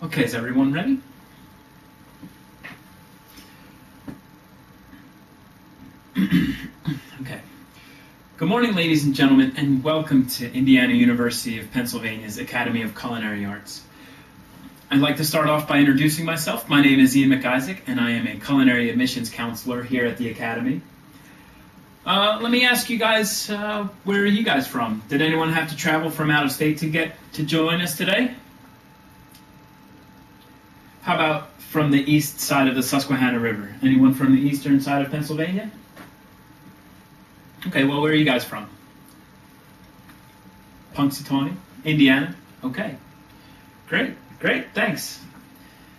Okay, is everyone ready? Okay. Good morning, ladies and gentlemen, and welcome to Indiana University of Pennsylvania's Academy of Culinary Arts. I'd like to start off by introducing myself. My name is Ian McIsaac, and I am a culinary admissions counselor here at the Academy. Let me ask you guys, where are you guys from? Did anyone have to travel from out of state to get to join us today? How about from the east side of the Susquehanna River? Anyone from the eastern side of Pennsylvania? Okay, well, where are you guys from? Punxsutawney, Indiana? Okay, great, thanks.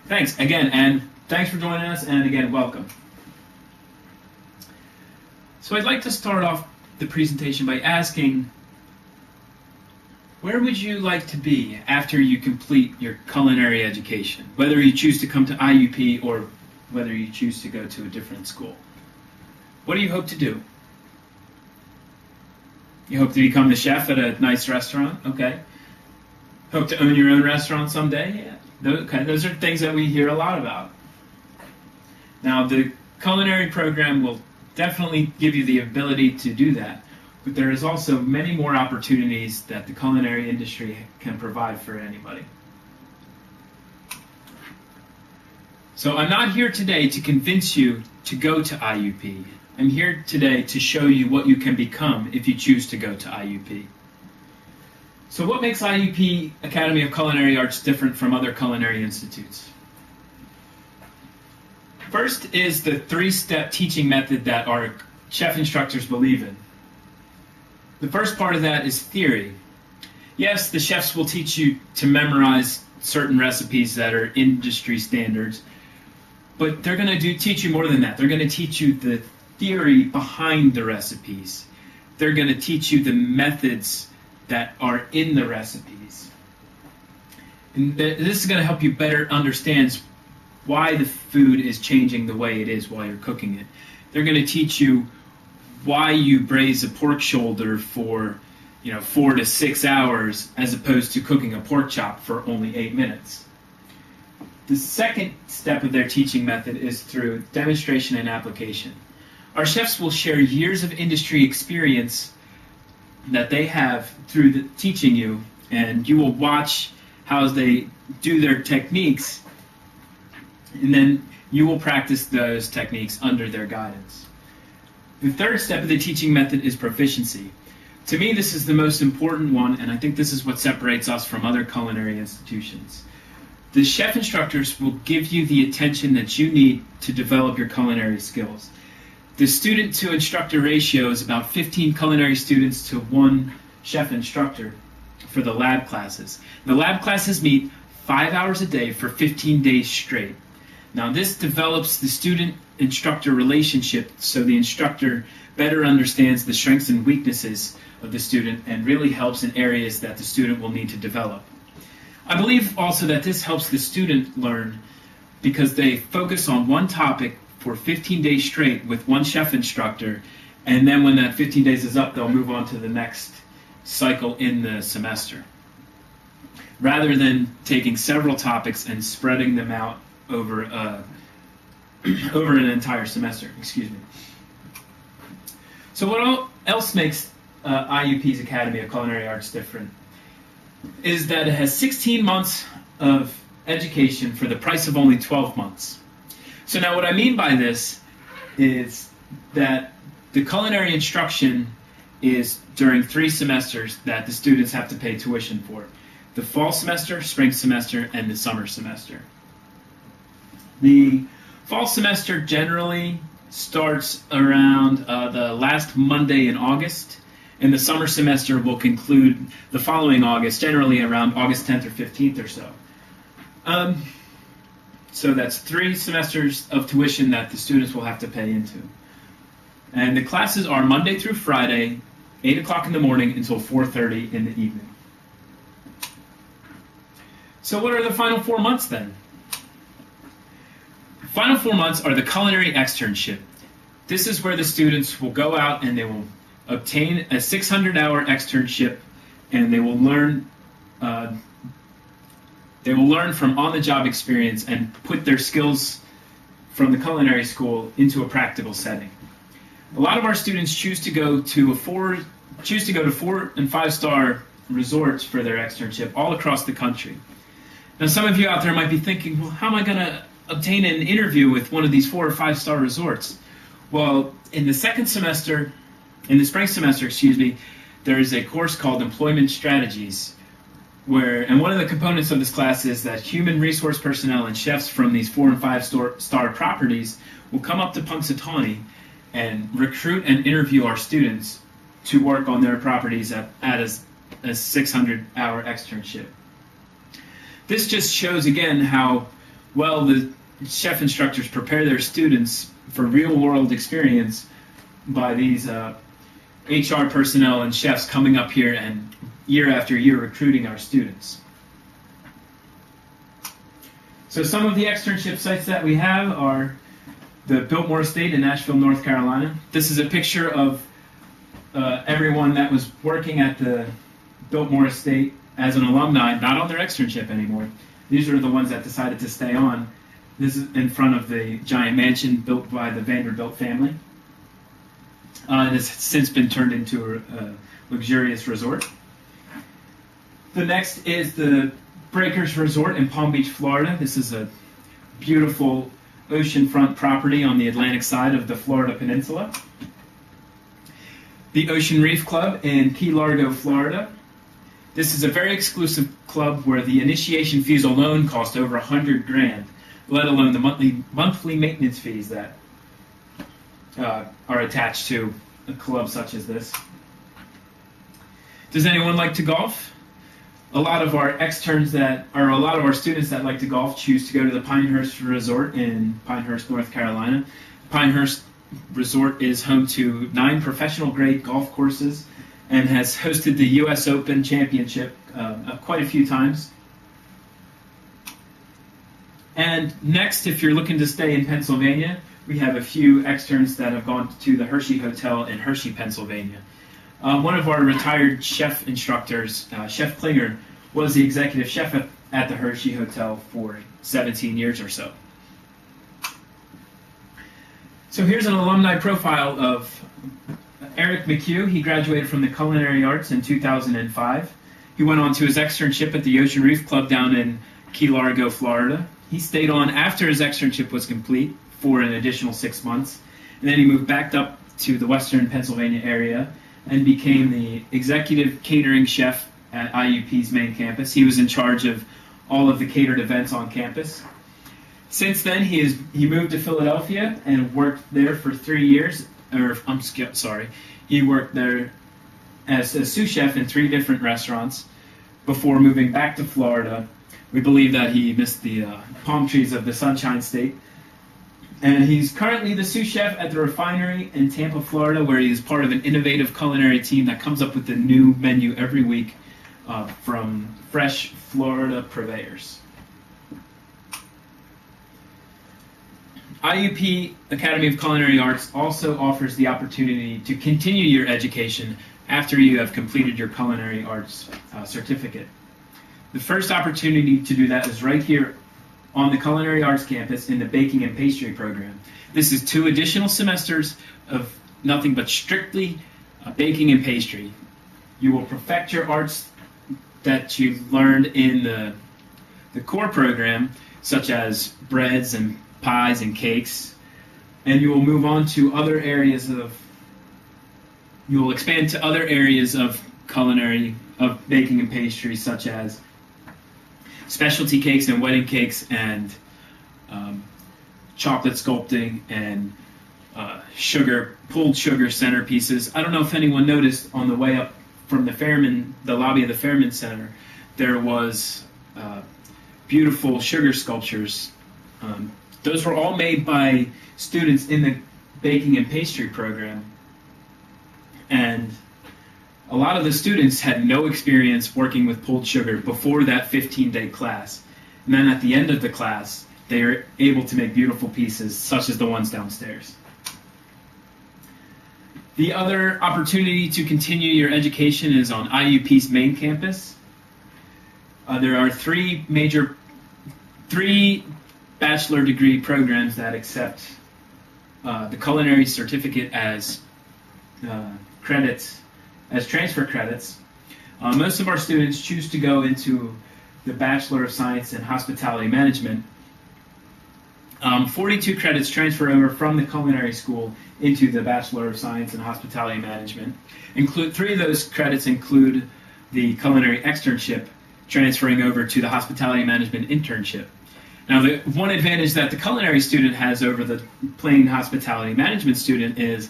Thanks, again, and thanks for joining us, and again, welcome. So I'd like to start off the presentation by asking, where would you like to be after you complete your culinary education, whether you choose to come to IUP or whether you choose to go to a different school? What do you hope to do? You hope to become the chef at a nice restaurant? Okay. Hope to own your own restaurant someday? Yeah. Okay, those are things that we hear a lot about. Now, the culinary program will definitely give you the ability to do that. But there is also many more opportunities that the culinary industry can provide for anybody. So I'm not here today to convince you to go to IUP. I'm here today to show you what you can become if you choose to go to IUP. So what makes IUP Academy of Culinary Arts different from other culinary institutes? First is the three-step teaching method that our chef instructors believe in. The first part of that is theory. Yes, the chefs will teach you to memorize certain recipes that are industry standards, but they're going to teach you more than that. They're going to teach you the theory behind the recipes. They're going to teach you the methods that are in the recipes. And this is going to help you better understand why the food is changing the way it is while you're cooking it. They're going to teach you why you braise a pork shoulder for 4 to 6 hours as opposed to cooking a pork chop for only 8 minutes. The second step of their teaching method is through demonstration and application. Our chefs will share years of industry experience that they have through teaching you, and you will watch how they do their techniques, and then you will practice those techniques under their guidance. The third step of the teaching method is proficiency. To me, this is the most important one, and I think this is what separates us from other culinary institutions. The chef instructors will give you the attention that you need to develop your culinary skills. The student-to-instructor ratio is about 15 culinary students to 1 chef instructor for the lab classes. The lab classes meet 5 hours a day for 15 days straight. Now, this develops the student-instructor relationship so the instructor better understands the strengths and weaknesses of the student and really helps in areas that the student will need to develop. I believe also that this helps the student learn because they focus on one topic for 15 days straight with 1 chef instructor, and then when that 15 days is up, they'll move on to the next cycle in the semester, rather than taking several topics and spreading them out over an entire semester. Excuse me. So what else makes IUP's Academy of Culinary Arts different is that it has 16 months of education for the price of only 12 months. So now what I mean by this is that the culinary instruction is during 3 semesters that the students have to pay tuition for. The fall semester, spring semester, and the summer semester. The fall semester generally starts around the last Monday in August, and the summer semester will conclude the following August, generally around August 10th or 15th or so. So that's 3 semesters of tuition that the students will have to pay into. And the classes are Monday through Friday, 8 o'clock in the morning until 4:30 in the evening. So what are the final 4 months then? The final 4 months are the culinary externship. This is where the students will go out and they will obtain a 600-hour externship, and they will learn from on-the-job experience and put their skills from the culinary school into a practical setting. A lot of our students choose to go to 4 and 5-star resorts for their externship all across the country. Now, some of you out there might be thinking, well, how am I going to obtain an interview with one of these 4 or 5-star resorts? Well, in the spring semester, there is a course called Employment Strategies, and one of the components of this class is that human resource personnel and chefs from these 4 and 5-star properties will come up to Punxsutawney and recruit and interview our students to work on their properties at a 600-hour externship. This just shows again how well the chef instructors prepare their students for real-world experience by these HR personnel and chefs coming up here and year after year recruiting our students. So some of the externship sites that we have are the Biltmore Estate in Asheville, North Carolina. This is a picture of everyone that was working at the Biltmore Estate as an alumni, not on their externship anymore. These are the ones that decided to stay on. This is in front of the giant mansion built by the Vanderbilt family. It has since been turned into a luxurious resort. The next is the Breakers Resort in Palm Beach, Florida. This is a beautiful oceanfront property on the Atlantic side of the Florida Peninsula. The Ocean Reef Club in Key Largo, Florida. This is a very exclusive club where the initiation fees alone cost over $100,000, let alone the monthly maintenance fees that are attached to a club such as this. Does anyone like to golf? A lot of our students that like to golf choose to go to the Pinehurst Resort in Pinehurst, North Carolina. Pinehurst Resort is home to 9 professional-grade golf courses and has hosted the U.S. Open Championship quite a few times. And next, if you're looking to stay in Pennsylvania, we have a few externs that have gone to the Hershey Hotel in Hershey, Pennsylvania. One of our retired chef instructors, Chef Klinger, was the executive chef at the Hershey Hotel for 17 years or so. So here's an alumni profile of Eric McHugh. He graduated from the Culinary Arts in 2005. He went on to his externship at the Ocean Reef Club down in Key Largo, Florida. He stayed on after his externship was complete for an additional 6 months, and then he moved back up to the Western Pennsylvania area and became the executive catering chef at IUP's main campus. He was in charge of all of the catered events on campus. Since then, he moved to Philadelphia and worked there for 3 years. He worked there as a sous chef in 3 different restaurants before moving back to Florida. We believe that he missed the palm trees of the Sunshine State. And he's currently the sous chef at the Refinery in Tampa, Florida, where he is part of an innovative culinary team that comes up with a new menu every week from fresh Florida purveyors. IUP Academy of Culinary Arts also offers the opportunity to continue your education after you have completed your culinary arts certificate. The first opportunity to do that is right here on the Culinary Arts campus in the Baking and Pastry program. This is 2 additional semesters of nothing but strictly baking and pastry. You will perfect your arts that you learned in the core program, such as breads and pies and cakes, and you will move on to other areas you will expand to other areas of baking and pastry, such as specialty cakes and wedding cakes and chocolate sculpting and pulled sugar centerpieces. I don't know if anyone noticed on the way up from the lobby of the Fairman Center, there was beautiful sugar sculptures. Those were all made by students in the baking and pastry program. And a lot of the students had no experience working with pulled sugar before that 15-day class. And then at the end of the class, they were able to make beautiful pieces, such as the ones downstairs. The other opportunity to continue your education is on IUP's main campus. There are three bachelor degree programs that accept the culinary certificate as credits, as transfer credits. Most of our students choose to go into the Bachelor of Science in Hospitality Management. 42 credits transfer over from the culinary school into the Bachelor of Science in Hospitality Management. Three of those credits include the culinary externship, transferring over to the hospitality management internship. Now, the one advantage that the culinary student has over the plain hospitality management student is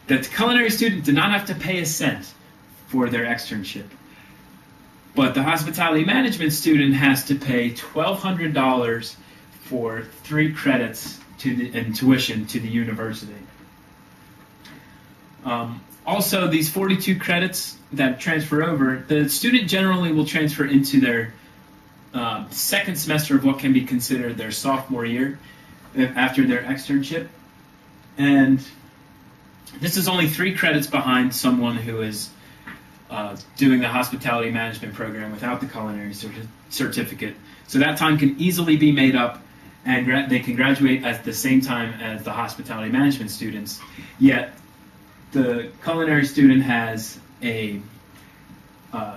that the culinary student did not have to pay a cent for their externship. But the hospitality management student has to pay $1,200 for 3 credits in tuition to the university. Also, these 42 credits that transfer over, the student generally will transfer into their second semester of what can be considered their sophomore year after their externship. And this is only 3 credits behind someone who is doing the hospitality management program without the culinary certificate. So that time can easily be made up, and they can graduate at the same time as the hospitality management students. Yet the culinary student has a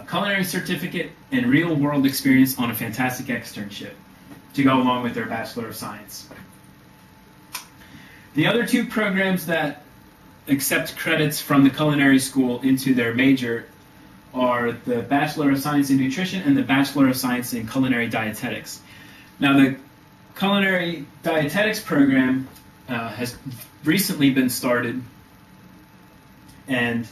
culinary certificate and real-world experience on a fantastic externship to go along with their Bachelor of Science. The other 2 programs that accept credits from the culinary school into their major are the Bachelor of Science in Nutrition and the Bachelor of Science in Culinary Dietetics. Now, the Culinary Dietetics program has recently been started, and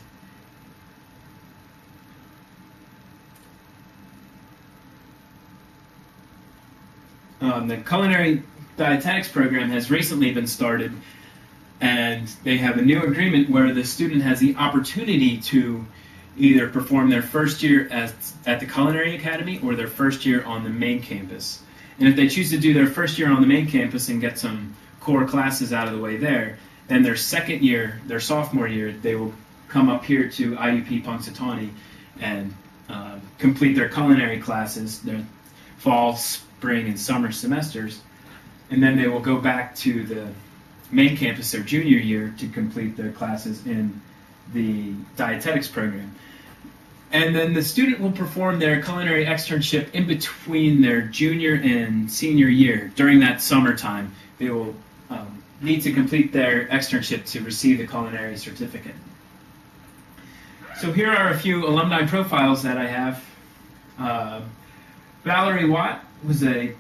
the Culinary Dietetics program has recently been started, and they have a new agreement where the student has the opportunity to either perform their first year at the Culinary Academy or their first year on the main campus. And if they choose to do their first year on the main campus and get some core classes out of the way there, then their second year, their sophomore year, they will come up here to IUP Punxsutawney and complete their culinary classes, their fall, spring, and summer semesters. And then they will go back to the main campus their junior year to complete their classes in the dietetics program. And then the student will perform their culinary externship in between their junior and senior year. During that summertime, they will need to complete their externship to receive the culinary certificate. So here are a few alumni profiles that I have. Valerie Watt was a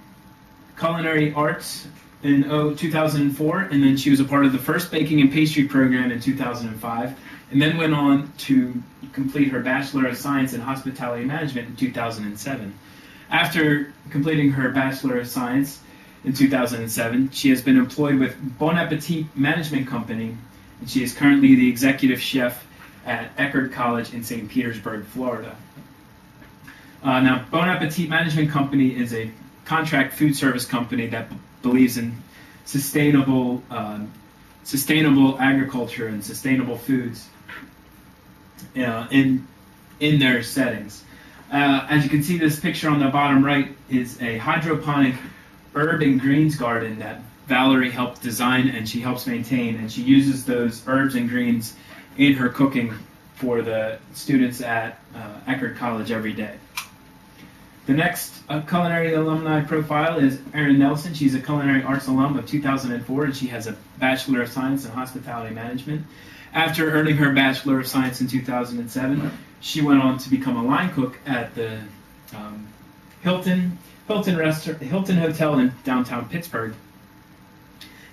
culinary arts in 2004, and then she was a part of the first baking and pastry program in 2005, and then went on to complete her Bachelor of Science in Hospitality Management in 2007. After completing her Bachelor of Science in 2007, she has been employed with Bon Appetit Management Company, and she is currently the executive chef at Eckerd College in St. Petersburg, Florida. Now, Bon Appetit Management Company is a contract food service company that believes in sustainable agriculture and sustainable foods in their settings. As you can see, this picture on the bottom right is a hydroponic herb and greens garden that Valerie helped design and she helps maintain, and she uses those herbs and greens in her cooking for the students at Eckerd College every day. The next culinary alumni profile is Erin Nelson. She's a culinary arts alum of 2004, and she has a Bachelor of Science in Hospitality Management. After earning her Bachelor of Science in 2007, she went on to become a line cook at the Hilton Hotel in downtown Pittsburgh.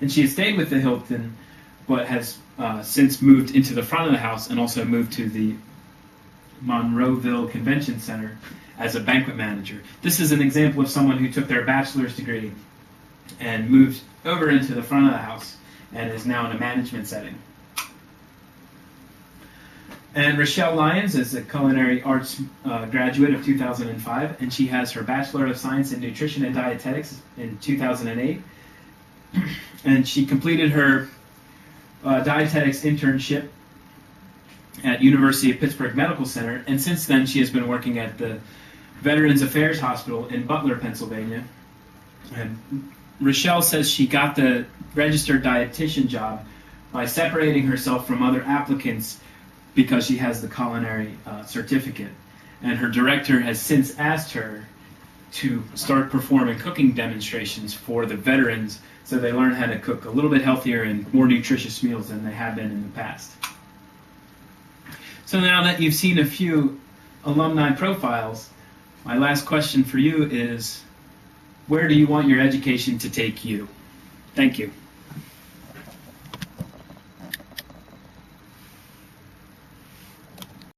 And she has stayed with the Hilton, but has since moved into the front of the house and also moved to the Monroeville Convention Center as a banquet manager. This is an example of someone who took their bachelor's degree and moved over into the front of the house and is now in a management setting. And Rochelle Lyons is a culinary arts graduate of 2005, and she has her Bachelor of Science in Nutrition and Dietetics in 2008. And she completed her dietetics internship at University of Pittsburgh Medical Center, and since then she has been working at the Veterans Affairs Hospital in Butler, Pennsylvania. And Rochelle says she got the registered dietitian job by separating herself from other applicants because she has the culinary certificate. And her director has since asked her to start performing cooking demonstrations for the veterans so they learn how to cook a little bit healthier and more nutritious meals than they have been in the past. So now that you've seen a few alumni profiles, my last question for you is, where do you want your education to take you? Thank you.